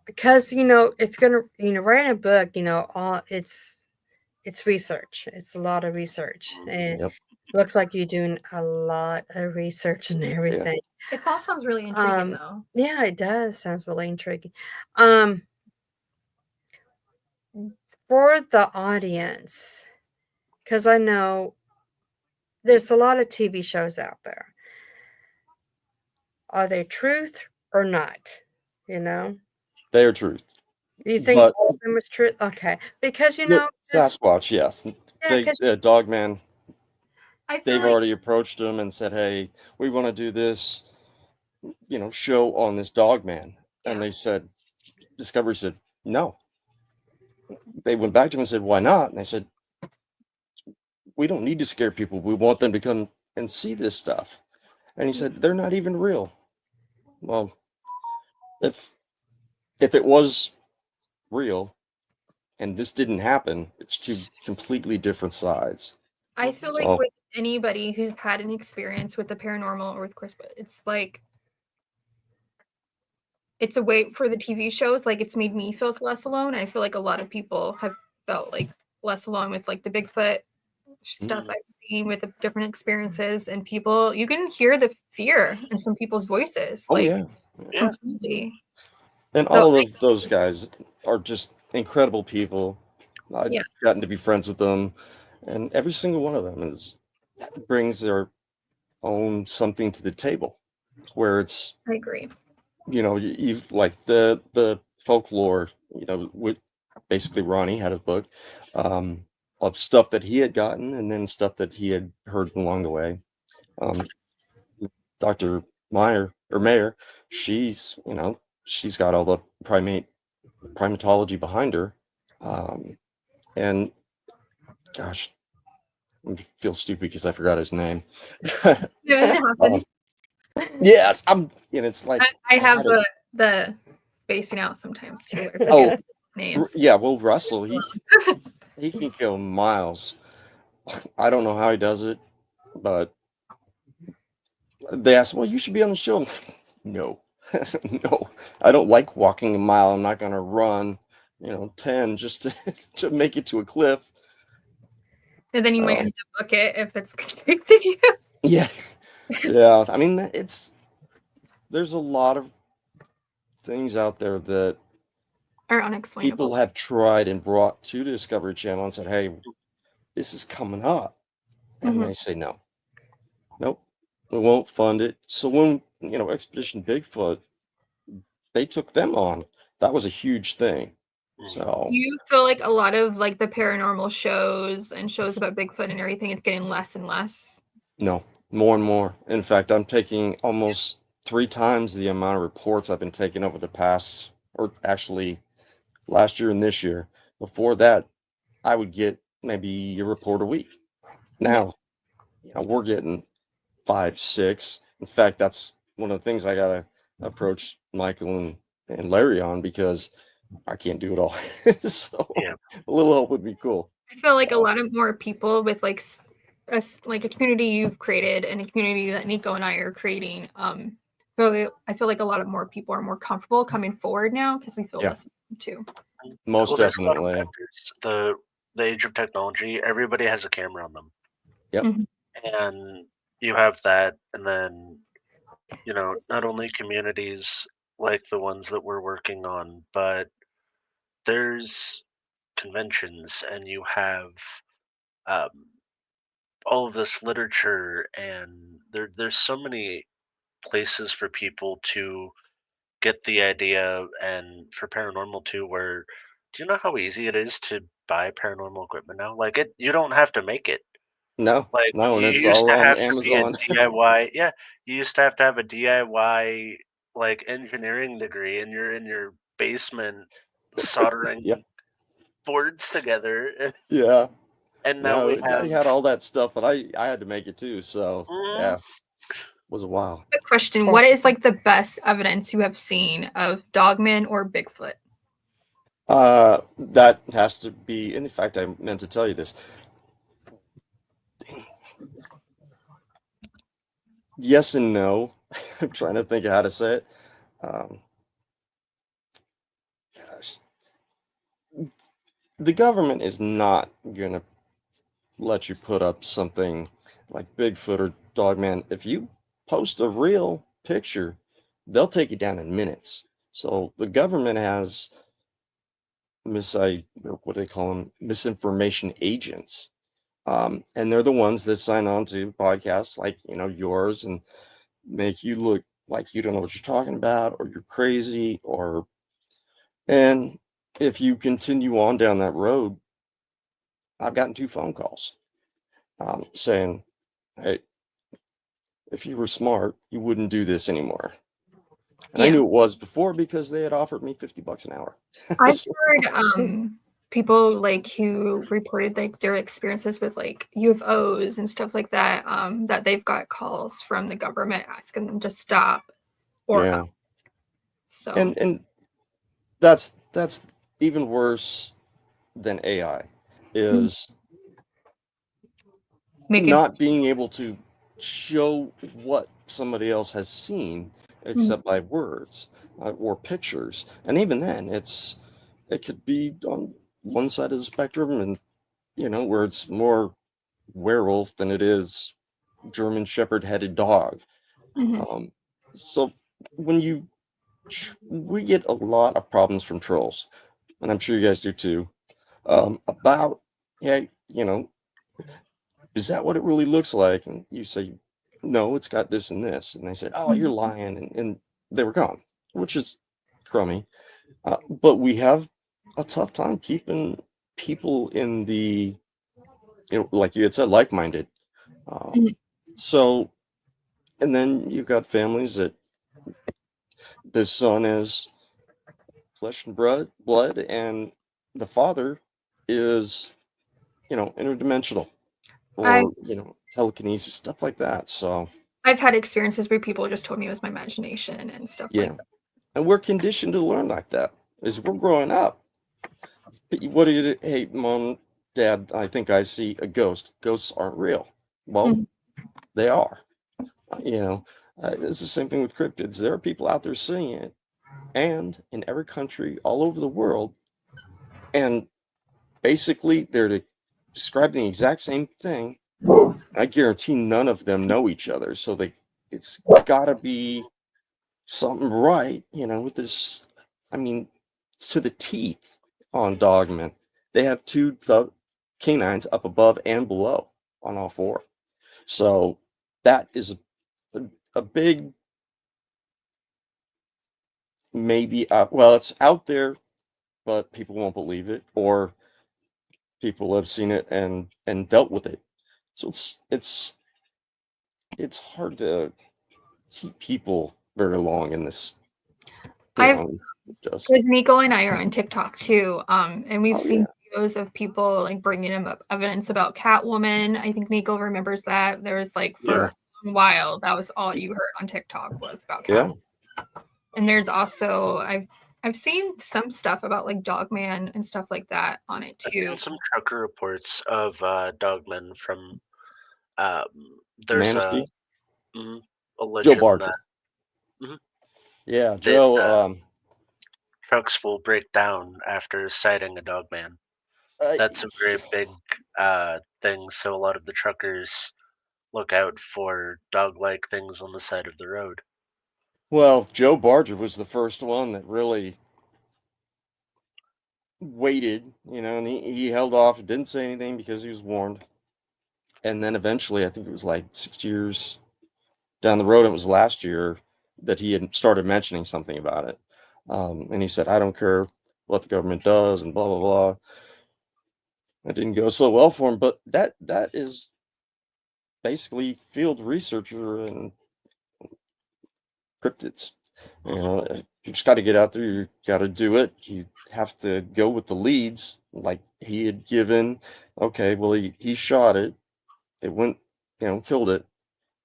Because if you're gonna write a book, all it's research. It's a lot of research, and Yep. looks like you're doing a lot of research and Yeah. everything. It all sounds really intriguing, Um, though. yeah, it does. Sounds really intriguing. Um, for the audience, because I know there's a lot of TV shows out there. Are they truth or not? You know, They are truth, you think but all of them is truth? Okay, because the just Sasquatch, yes, yeah, big because Dogman. I feel They've like already approached them and said, "Hey, we want to do this, show on this Dogman," and yeah, they said, Discovery said no. They went back to him and said, "Why not?" And they said, "We don't need to scare people. We want them to come and see this stuff." And he said, "They're not even real." Well, if it was real and this didn't happen, it's two completely different sides. I feel like So with anybody who's had an experience with the paranormal or with CRISPR, it's like it's a way for the TV shows. Like it's made me feel less alone. And I feel like a lot of people have felt like less alone with like the Bigfoot stuff I've seen with the different experiences, and people you can hear the fear in some people's voices, oh like yeah. Yeah. completely. And So all of those guys are just incredible people. I've yeah, gotten to be friends with them, and every single one of them is brings their own something to the table, where it's I agree. you've like the folklore, with basically Ronnie had his book, um, of stuff that he had gotten, and then stuff that he had heard along the way. Um, Dr. Meyer or Mayer, she's got all the primatology behind her. And gosh, I feel stupid because I forgot his name. Yeah, it um, happens. yes, it's like I I have had it. the spacing out sometimes too. I Oh, forget names. yeah. Well, Russell, he can go miles. I don't know how he does it, but they asked, "Well, you should be on the show." I'm like, no, no, I don't like walking a mile. I'm not gonna run, 10 just to to make it to a cliff. And then you might So have to book it if it's connected to you. yeah, yeah. I mean, there's a lot of things out there that Or people unexplainable. have tried and brought to Discovery Channel and said, "Hey, this is coming up," and Mhm. they say no, nope, we won't fund it. So when Expedition Bigfoot, they took them on. That was a huge thing. Mhm. So Do you feel like a lot of like the paranormal shows and shows about Bigfoot and everything, it's getting less and less? no, more and more. In fact, I'm taking almost 3 times the amount of reports I've been taking over the past, or actually last year and this year. Before that, I would get maybe a report a week. Yeah, Now, we're getting 5, 6. In fact, that's one of the things I gotta approach Michael and Larry on, because I can't do it all. So Yeah. a little help would be cool. I feel like a So lot of more people with like like a community you've created and a community that Nico and I are creating. Really, I feel like a lot of more people are more comfortable coming forward now because they feel yeah, listened to. most Well, there's a lot of definitely. factors. The age of technology, everybody has a camera on them, Yep. Mhm. and you have that, and then not only communities like the ones that we're working on, but there's conventions, and you have um, all of this literature, and there's so many places for people to get the idea, and for paranormal too. Where do you know how easy it is to buy paranormal equipment now? Like you don't have to make it. No, Like no, and you it's used all to on have to be a Amazon. DIY. Yeah, you used to have a DIY like engineering degree, and you're in your basement Yeah, soldering boards together. yeah. And now No, we I have. had all that stuff, but I had to make it too. So Mhm. yeah, was a while. Quick question: what is like the best evidence you have seen of dogmen or Bigfoot? That has to be. And in fact, I meant to tell you this. Yes and no. I'm trying to think of how to say it. Um, Gosh, the government is not gonna let you put up something like Bigfoot or Dogman. If you post a real picture, they'll take you down in minutes. So the government has what do they call them? Misinformation agents. And they're the ones that sign on to podcasts like, yours and make you look like you don't know what you're talking about or you're crazy and if you continue on down that road, I've gotten 2 phone calls saying, hey, if you were smart, you wouldn't do this anymore. And I Yeah, knew it was before because they had offered me $50 an hour. I've So, heard people like who reported like their experiences with like UFOs and stuff like that. That they've got calls from the government asking them to stop or yeah. else. So And that's even worse than AI is making not being able to show what somebody else has seen except by words or pictures. And even then, it could be on one side of the spectrum, and where it's more werewolf than it is German Shepherd headed dog. Mhm. Um, so when we get a lot of problems from trolls, and I'm sure you guys do too, about yeah, is that what it really looks like? And you say, no, it's got this and this. And they said, oh, you're lying. And they were gone, which is crummy. But we have a tough time keeping people in the, like you had said, like minded. Um, Mhm. so, and then you've got families that the son is flesh and blood, and the father is, interdimensional I or, telekinesis, stuff like that. So, I've had experiences where people just told me it was my imagination and stuff like yeah. that. And we're conditioned to learn like that as we're growing up. What do you do? Hey, mom, dad, I think I see a ghost. Ghosts aren't real. Well, Mhm. they are. You know, it's the same thing with cryptids. There are people out there seeing it, and in every country all over the world, and basically they're describing the exact same thing. I guarantee none of them know each other, so it's got to be something right, with this. I mean, to the teeth on Dogman. They have two canines up above and below on all four. So that is a big maybe. Well, it's out there, but people won't believe it, or people have seen it and dealt with it. So it's hard to keep people very long in this. You I've know, just Because Nico and I are on TikTok too, and we've oh yeah, seen videos of people like bringing him up evidence about Catwoman. I think Nico remembers that. There was like yeah, for a while that was all you heard on TikTok was about yeah. Catwoman. And there's also I've seen some stuff about like Dogman and stuff like that on it I've too. seen some trucker reports of dogmen from. There's Manistee, mhm, a Joe legend that Barger. mhm, Yeah, that Joe. trucks will break down after sighting a dogman. Uh, That's a very big thing. So a lot of the truckers look out for dog-like things on the side of the road. well, Joe Barger was the first one that really waited, and he held off, didn't say anything because he was warned. And then eventually, I think it was like 6 years down the road, it was last year that he had started mentioning something about it. And he said, I don't care what the government does and blah, blah, blah. That didn't go so well for him, but that is basically field researcher in cryptids. You know, you just got to get out there. You got to do it. You have to go with the leads, like he had given. Okay, well, he shot it. It went, killed it,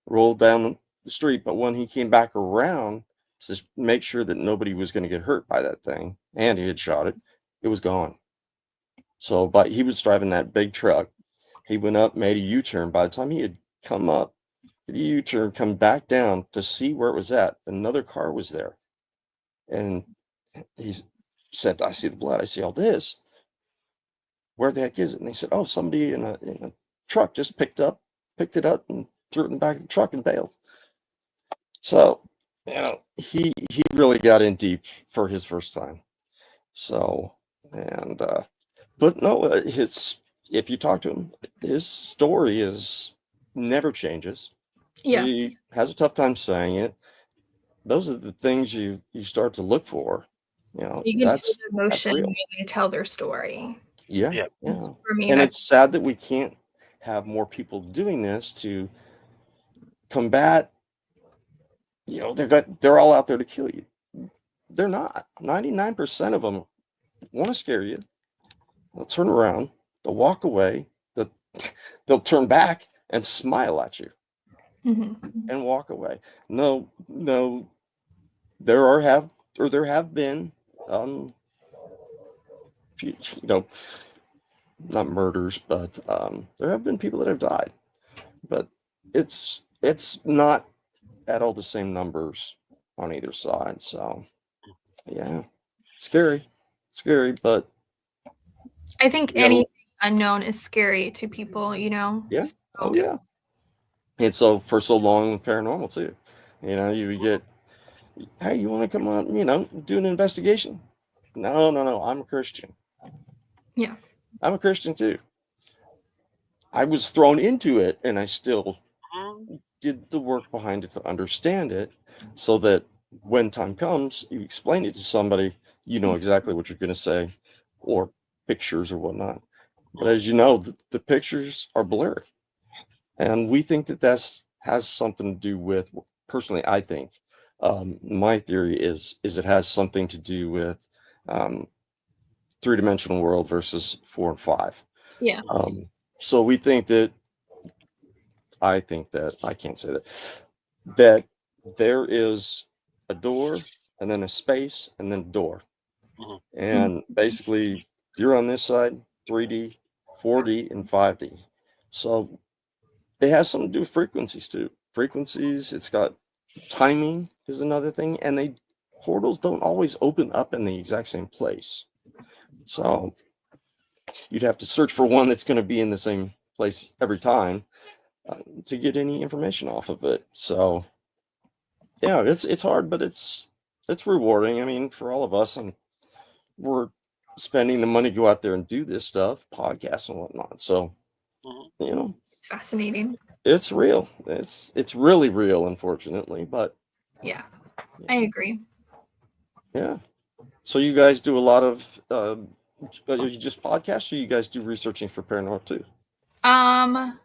rolled down the street. But when he came back around to make sure that nobody was going to get hurt by that thing, and he had shot it, it was gone. So, but he was driving that big truck. He went up, made a U-turn. By the time he had come up, did a U-turn, come back down to see where it was at. Another car was there. And he said, I see the blood. I see all this. Where the heck is it? And they said, oh, somebody in a truck just picked it up and threw it in the back of the truck and bailed. So, he really got in deep for his first time. So, and but no, if you talk to him, his story is never changes. Yeah. He has a tough time saying it. Those are the things you start to look for. You can That's feel the emotion real. when they tell their story. Yeah, Yep. yeah. For me, And that's it's sad that we can't have more people doing this to combat. They're all out there to kill you. They're not. 99% of them want to scare you. They'll turn around. They'll walk away. They'll turn back and smile at you and walk away. No, there have been, not murders, but there have been people that have died. But it's not at all the same numbers on either side. So yeah, scary, but I think you know, anything unknown is scary to people, yeah, So, oh yeah. And so for so long with paranormal too, you get, hey, you want to come on, do an investigation? No, I'm a Christian. Yeah. I'm a Christian too. I was thrown into it, and I still did the work behind it to understand it, so that when time comes, you explain it to somebody, you know exactly what you're going to say, or pictures or whatnot. But as you know, the pictures are blurry, and we think that has something to do with. Personally, I think my theory is it has something to do with three-dimensional world versus 4 and 5. Yeah. So we think that. I think that I can't say that there is a door and then a space and then a door. And basically you're on this side, 3D, 4D, and 5D. So it has something to do with frequencies too. Frequencies, it's got timing is another thing. And portals don't always open up in the exact same place. So you'd have to search for one that's going to be in the same place every time to get any information off of it. So yeah, it's hard, but it's rewarding. I mean, for all of us, and we're spending the money to go out there and do this stuff, podcasts and whatnot. So It's fascinating. it's real. It's really real, unfortunately, but yeah, I agree. Yeah. So you guys do a lot of you just podcasts, or you guys do researching for paranormal too? I'm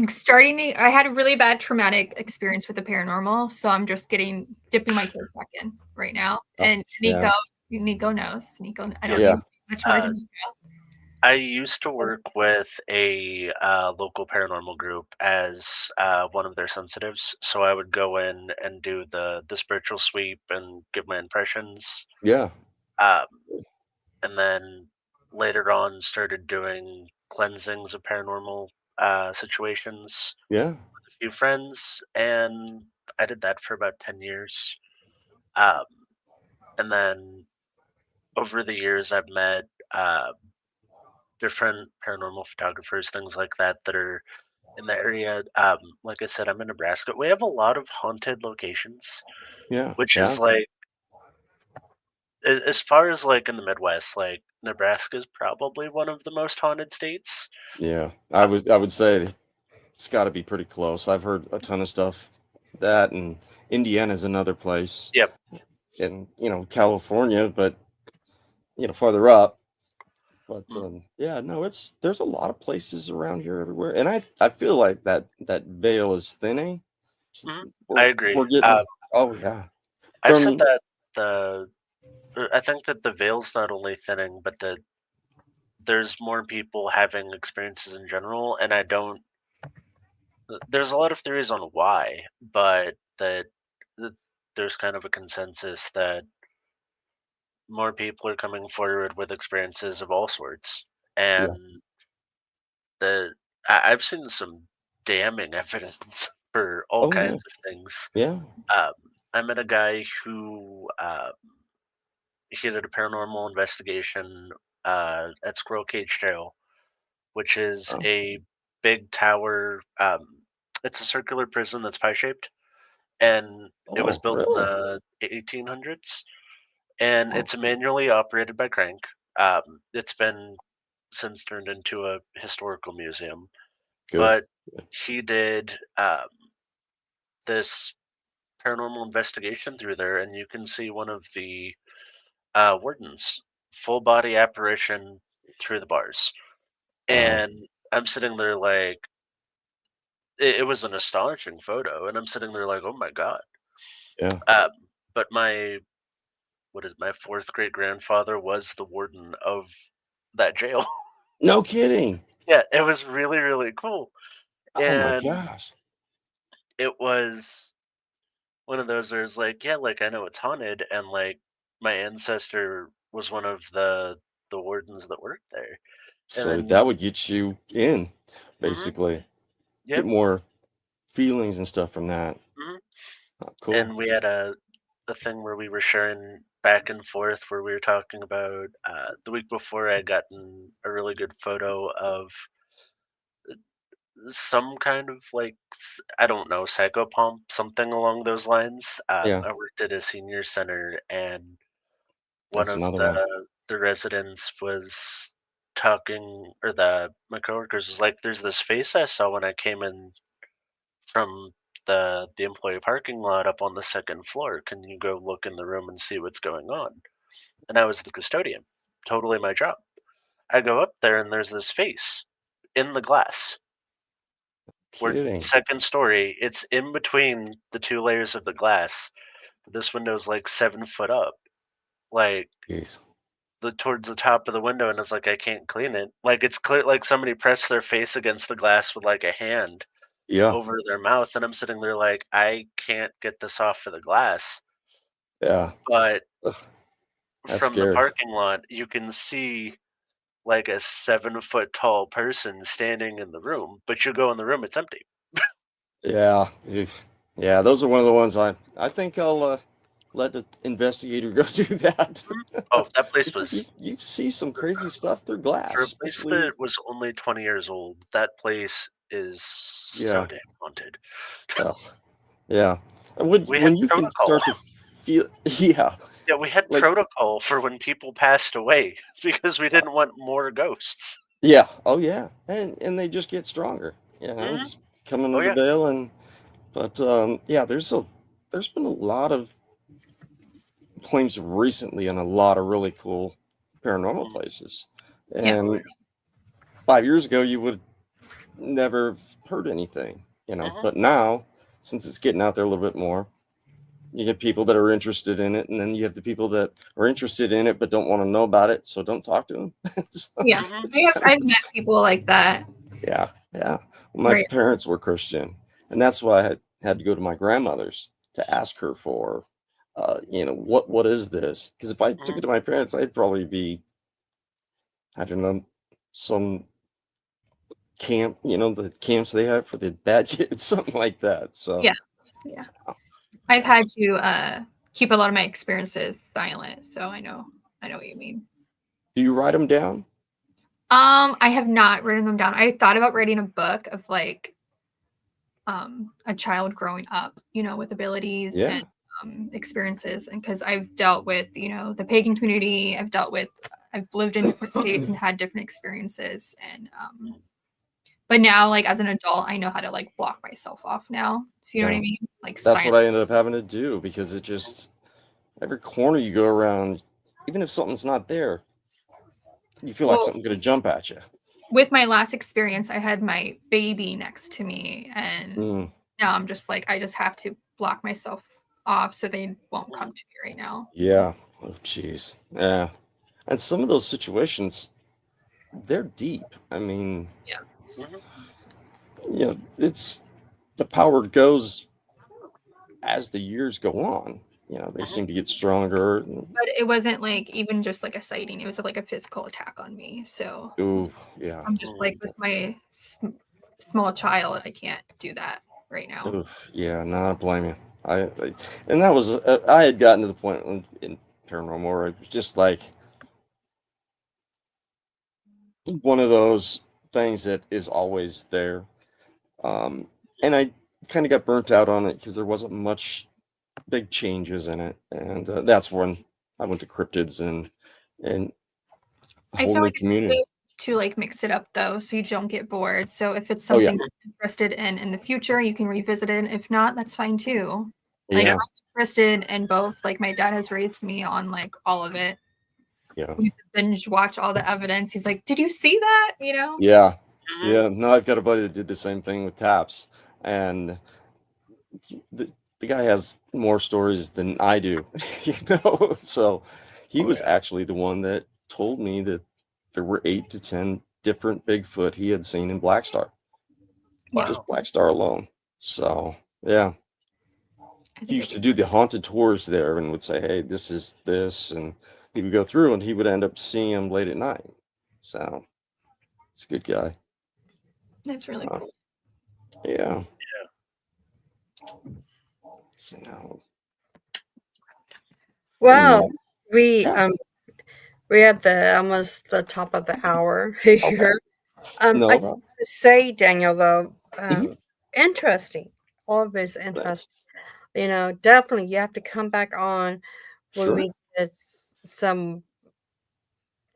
starting to. I had a really bad traumatic experience with the paranormal, so I'm just dipping my toes back in right now. And Nico knows. Nico, I don't need much more to Nico. I used to work with a local paranormal group as one of their sensitives, so I would go in and do the spiritual sweep and give my impressions. Yeah. And then later on started doing cleansings of paranormal situations Yeah. with a few friends, and I did that for about 10 years. And then over the years, I've met different paranormal photographers, things like that, that are in the area. Like I said, I'm in Nebraska. We have a lot of haunted locations, Yeah. which Yeah. is like, as far as like in the Midwest, like Nebraska is probably one of the most haunted states. Yeah. I would say it's got to be pretty close. I've heard a ton of stuff. That, and Indiana's another place. Yep. And California, but farther up. But Mm. yeah, no, there's a lot of places around here everywhere, and I feel like that veil is thinning. Mhm. I We're agree. getting, oh yeah, I've said from that the I think that the veil's not only thinning, but that there's more people having experiences in general, and I don't. There's a lot of theories on why, but that there's kind of a consensus that more people are coming forward with experiences of all sorts, yeah, and the I've seen some damning evidence for all oh kinds yeah, of things. yeah, Um, I met a guy who he did a paranormal investigation at Squirrel Cage Jail, which is oh, a big tower. It's a circular prison that's pie shaped, and it was oh built in really? the 1800s, and Oh, it's manually operated by crank. It's been since turned into a historical museum, good. but he did this paranormal investigation through there, and you can see one of the wardens full body apparition through the bars, Wow, and I'm sitting there like it was an astonishing photo, and I'm sitting there like, oh my god. yeah, Um, but my what is my fourth great grandfather was the warden of that jail. no kidding. Yeah, it was really really cool, Oh my and gosh. it was one of those where it's like, yeah, like I know it's haunted, and like my ancestor was one of the wardens that worked there, and So then that would get you in, hmm basically. yeah, Get more feelings and stuff from that. hmm Oh, cool. and we had a thing where we were sharing back and forth where we were talking about the week before I had gotten a really good photo of some kind of like I don't know psychopomp something along those lines. Yeah, I worked at a senior center, and one that's of another one. the residents was talking, or the my coworkers was like, "There's this face I saw when I came in from the employee parking lot up on the second floor. Can you go look in the room and see what's going on?" And I was the custodian, totally my job. I go up there and there's this face in the glass. We're Kidding. second story. It's in between the two layers of the glass. This window's like 7 foot up, like Jeez. the towards the top of the window, and it's like I can't clean it. Like it's clear, like somebody pressed their face against the glass with like a hand Yeah, over their mouth, and I'm sitting there like I can't get this off of the glass. yeah. But Ugh, that's from the scary. parking lot, you can see like a 7 foot tall person standing in the room, but you go in the room, it's empty. Yeah, yeah. Those are one of the ones I think I'll let the investigator go do that Mhm. Oh, that place because you was you see some crazy stuff through glass, for a place especially that was only 20 years old. That place is so yeah. damn haunted. Oh, yeah. And when We had when you can protocol. start to feel yeah, Yeah, we had like protocol for when people passed away because we didn't want more ghosts. yeah, oh yeah, and they just get stronger, Mhm. just coming Oh, to the yeah. veil and but yeah, there's been a lot of claims recently on a lot of really cool paranormal Mhm. places, Yeah. Oh, and yeah. 5 years ago you would never heard anything, Mhm. but now since it's getting out there a little bit more. You get people that are interested in it, and then you have the people that are interested in it but don't want to know about it, so don't talk to them. So Yeah. Mhm. it's kind of I've met people like that. yeah, yeah. Well, my Right. parents were Christian, and that's why I had to go to my grandmother's to ask her for, what is this? Because if I took Mhm. it to my parents, I'd probably be, I don't know, some camp, the camps they have for the bad kids, something like that. So, Yeah. Yeah. oh, I've yeah. had to keep a lot of my experiences silent, so I know what you mean. Do you write them down? I have not written them down. I thought about writing a book of like a child growing up, with abilities Yeah. and experiences, and because I've dealt with, the pagan community, I've lived in different states and had different experiences, and but now, like as an adult, I know how to like block myself off now. If you know what I Yeah. mean, like That's what silent. I ended up having to do because it just every corner you go around, even if something's not there, you feel like Well, something's going to jump at you. with my last experience, I had my baby next to me, and Mm, now I'm just like, I just have to block myself off so they won't come to me right now. yeah. Oh, jeez. Yeah. And some of those situations, they're deep. I mean, Mhm. you know, it's the power goes as the years go on. You know, they seem to get stronger. But it wasn't like even just like a sighting; it was like a physical attack on me. So Ooh, yeah. I'm just like, with my small child, I can't do that right now. Ooh, yeah. No, I don't blame you. And that was I had gotten to the point in paranormal where it was just like one of those things that is always there. Um, and I kind of got burnt out on it because there wasn't much big changes in it, and that's when I went to cryptids and a I whole feel new like it's a community. way to like mix it up though, so you don't get bored. So if it's Oh yeah, something you're interested in the future, you can revisit it. If not, that's fine too. Like, yeah, I'm interested in both. Like, my dad has raised me on like all of it. yeah, We used to binge watch all the evidence. He's like, "Did you see that?" You know? yeah, Mhm. yeah. No, I've got a buddy that did the same thing with taps, and the guy has more stories than I do, you know. So he Oh was yeah. actually the one that told me that there were 8 to 10 different Bigfoot he had seen in Black Star, Yeah. just Wow. Black Star alone. So yeah, I he think used to do the haunted tours there and would say, "Hey, this is this," and he would go through and he would end up seeing him late at night. So it's a good guy. that's really Uh, cool. yeah. So, Well, and we yeah, um we're at the almost the top of the hour okay, here. I no just problem. want to say, Daniel, though, Mhm. interesting. Always interesting. Thanks. Definitely you have to come back on when Sure. we get some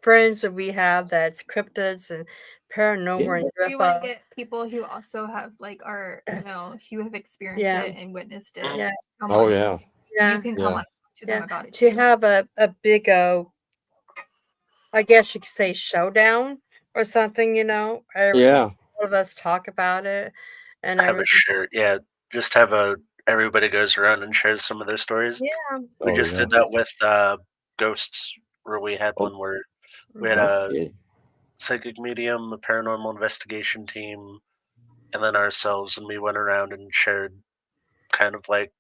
friends that we have that's cryptids and Yeah. paranormal and We want to UFO. get people who also have like who have experienced Yeah, it and witnessed it. Mhm. yeah, Come Oh on, yeah. you yeah, can come Yeah. on to them yeah. about it To too. have a big I guess you could say showdown or something, Yeah. all of us talk about it and Have a everything. share. Yeah. Just have a everybody goes around and shares some of their stories. Yeah. We Oh just yeah. did that with ghosts, where we had Oh, one where we had Mhm. a okay. psychic medium, a paranormal investigation team, and then ourselves, and we went around and shared kind of like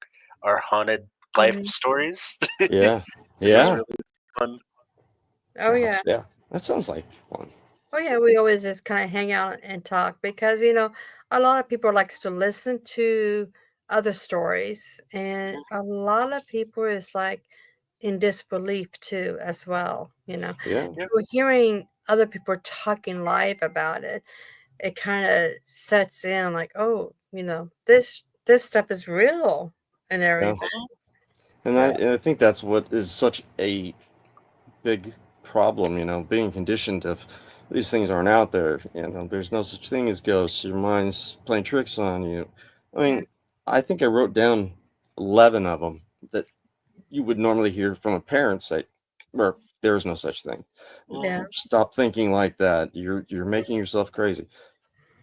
our haunted life Mhm. stories. Yeah. It was Yeah. really fun. Oh Oh, yeah. yeah. That sounds like fun. Oh yeah, we always just kind of hang out and talk because a lot of people likes to listen to other stories, and a lot of people is like in disbelief too as well. Yeah. Yeah. So hearing other people talking live about it, it kind of sets in like, oh, this stuff is real and Yeah. everything. And So I think that's what is such a big problem, being conditioned of these things aren't out there. There's no such thing as ghosts. Your mind's playing tricks on you. I yeah, mean, I think I wrote down 11 of them that you would normally hear from a parent say, "Well, there's no such thing. yeah, Mhm. Stop thinking like that. You're making yourself crazy."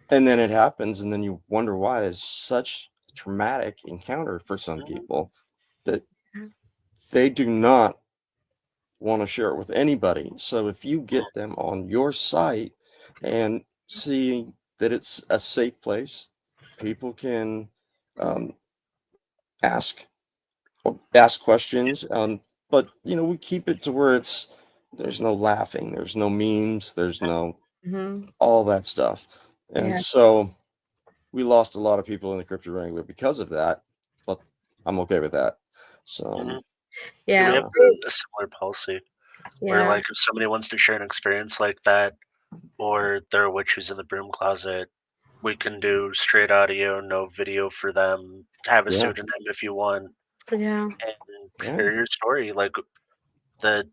And then it happens, and then you wonder why it's such a traumatic encounter for some Mhm. people that yeah, they do not want to share it with anybody. So if you Mhm. get them on your site and see that it's a safe place, people can um, ask ask questions. But we keep it to where there's no laughing, there's no memes, there's no hmm, all that stuff. And yeah, so we lost a lot of people in the crypto wrangler because of that. But I'm okay with that. So Mhm. Yeah, we yeah, have yeah, a similar policy where, yeah, like, if somebody wants to share an experience like that, or there are witches in the broom closet, we can do straight audio, no video for them. Have a yeah, pseudonym if you want, yeah, and yeah. share your story. Like, the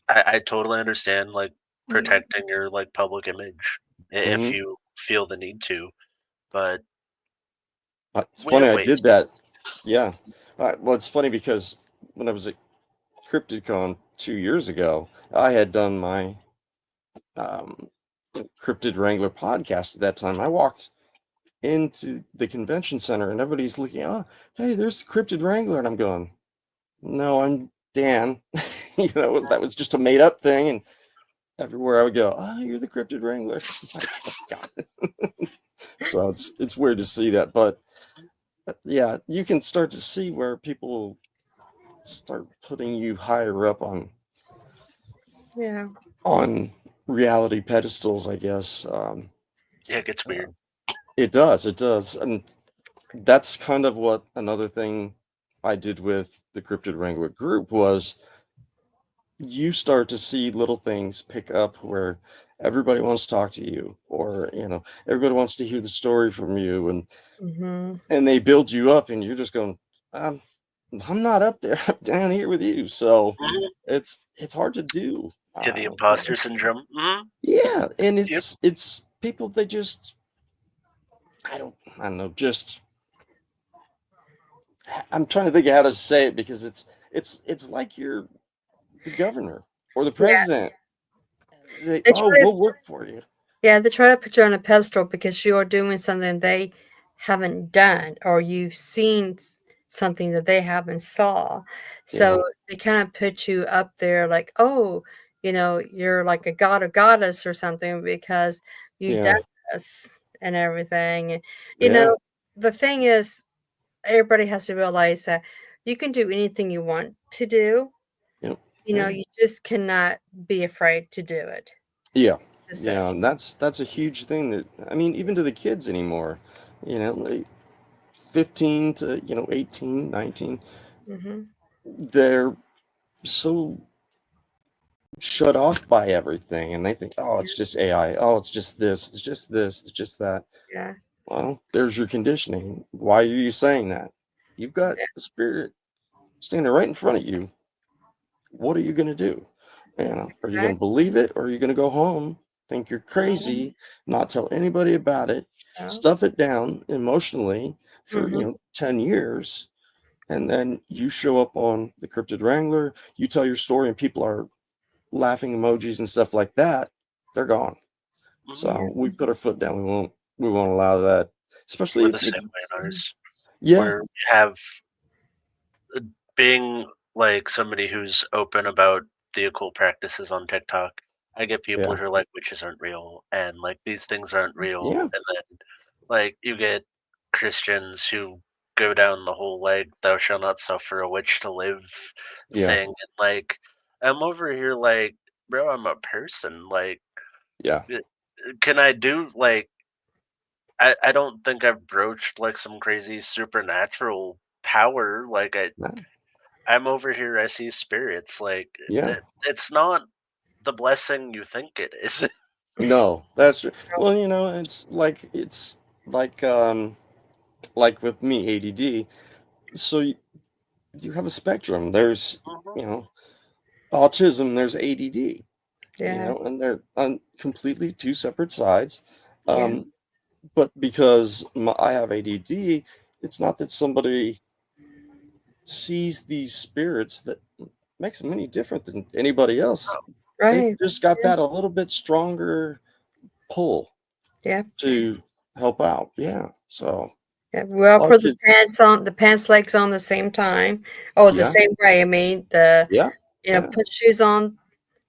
I totally understand, like, Yeah. protecting your, like, public image if Hmm. you feel the need to, but It's we funny have I ways. did that. Yeah. Well, it's funny because when I was at CryptidCon 2 years ago, I had done my um, Cryptid Wrangler podcast at that time. I walked into the convention center and everybody's looking, oh, hey, there's the Cryptid Wrangler. And I'm going, no, I'm Dan. That was just a made up thing. And everywhere I would go, oh, you're the Cryptid Wrangler. Like, oh, God. So it's weird to see that. But yeah, you can start to see where people start putting you higher up Yeah. on reality pedestals, I guess. Yeah, it gets weird. It does. And that's kind of what another thing I did with the Cryptid Wrangler group was you start to see little things pick up where everybody wants to talk to you, or everybody wants to hear the story from you, Mm-hmm. and they build you up, and you're just going, um, I'm not up there, I'm down here with you. So Mhm. it's hard to do. Yeah, the imposter syndrome. Yeah, and Yep. it's people, they just I don't know, just I'm trying to think of how to say it, because it's like you're the governor or the Yeah. president. They Oh, try to, we'll work for you. yeah, they try to put you on a pedestal because you are doing something they haven't done, or you've seen something that they haven't saw. Yeah, So they kind of put you up there like, oh, you're like a god or goddess or something because you done yeah, this and everything. And, you yeah, know, the thing is, everybody has to realize that you can do anything you want to do. yep, yeah, You just cannot be afraid to do it. yeah, Just say, yeah. And that's a huge thing that, I mean, even to the kids anymore, like 15 to 18, 19, hmm they're so shut off by everything, and they think, oh, it's just AI, oh, it's just this, it's just this, it's just that. yeah, Well, there's your conditioning. Why are you saying that? You've got yeah, a spirit standing right in front of you. What are you going to do? Are you going to exactly. believe it, or are you going to go home, think you're Mhm. crazy, not tell anybody about it, Oh, stuff it down emotionally for, hmm 10 years, and then you show up on the Cryptid Wrangler, you tell your story, and people are laughing emojis and stuff like that, they're gone. Mhm. yeah, So we put our foot down. We won't allow that. Especially We're the if same way in ours. yeah, Where we have being like somebody who's open about the occult practices on TikTok. I get people yeah, who are like witches aren't real and like these things aren't real, yeah, and then like you get Christians who go down the whole like thou shalt not suffer a witch to live yeah, thing, and like I'm over here like, bro, I'm a person. Like, yeah, uh, can I do like I don't think I've broached like some crazy supernatural power. Like nah, I'm over here, I see spirits. Like yeah. it's not the blessing you think it is. No, that's true. Well, it's like with me, ADD. So you have a spectrum. There's Mhm. you know autism. There's ADD. yeah, And they're on completely two separate sides. yeah, Um, but because I have ADD, it's not that somebody sees these spirits that makes them any different than anybody else. They've right, just got yeah, that a little bit stronger pull yeah, to help out. Yeah. So yeah. We all a lot of put the kids, pants on, the pants legs on the same time, or the yeah, same way. I mean, the yeah, yeah, put shoes on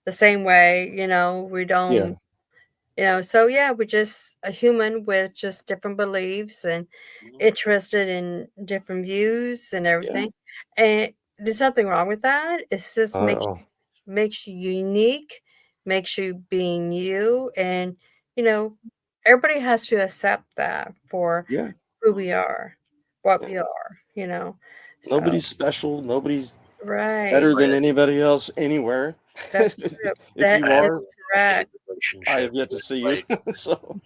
the same way. We yeah, don't. So yeah, we're just a human with just different beliefs and Mhm. interested in different views and yeah. everything. And there's nothing wrong with that. It's just Not at all. makes you unique, makes you being you, and you know, everybody has to accept that for Yeah, who we are, what yeah. we are. So Nobody's special. Nobody's right, better Right. than anybody else anywhere. that's true. If That you I have is are, a correct. I have relationship yet to with see you. like So,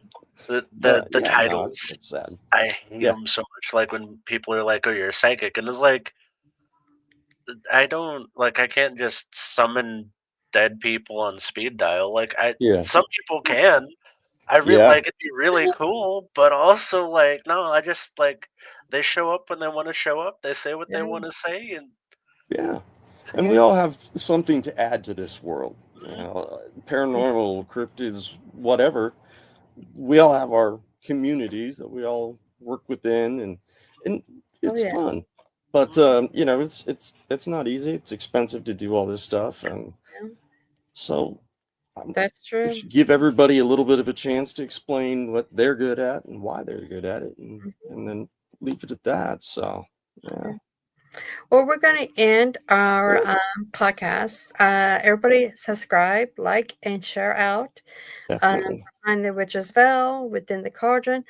the but the yeah, no, it's titles. it's sad. I hate Yeah, them so much. Like when people are like, "Oh, you're a psychic," and it's like I don't like I can't just summon dead people on speed dial. Like yeah, some people can. I real yeah, like it'd be really cool, but also like no, I just like they show up when they want to show up. They say what they Yeah, want to say, and yeah. And we yeah, all have something to add to this world. You know, paranormal, cryptids, whatever. We all have our communities that we all work within, and Oh it's yeah. fun. But you know, it's not easy. It's expensive to do all this stuff, and Yeah, so that's we true. should give everybody a little bit of a chance to explain what they're good at and why they're good at it, and then leave it at that. So yeah, Yeah. Well, we're going to end our good, podcast. Everybody subscribe, like, and share out. definitely, Behind the Witch's Veil, Within the Cauldron.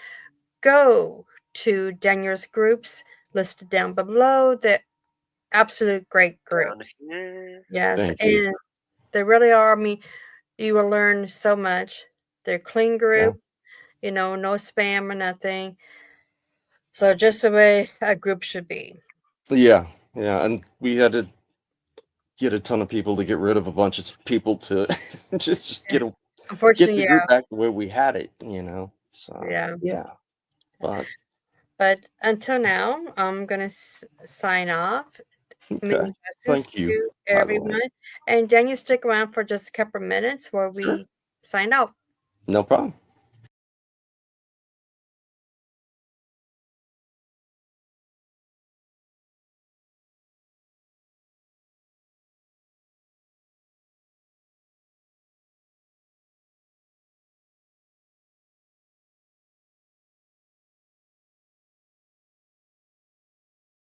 Go to Daniel's groups listed down below. The absolute great Down groups. here. Yes, thank you. and they really are. I mean, you will learn so much. They're clean Yeah, group, no spam or nothing. So just the way a group should be. yeah, yeah, and we had to get a ton of people to get rid of a bunch of people to just Yeah. get Unfortunately, the yeah, group back the way we had it, you know. So yeah. yeah, but But until now, I'm gonna sign off. okay. Many blessings Thank you, to by the way. everyone. And Daniel, stick around for just a couple of minutes where Sure, we sign out. no problem.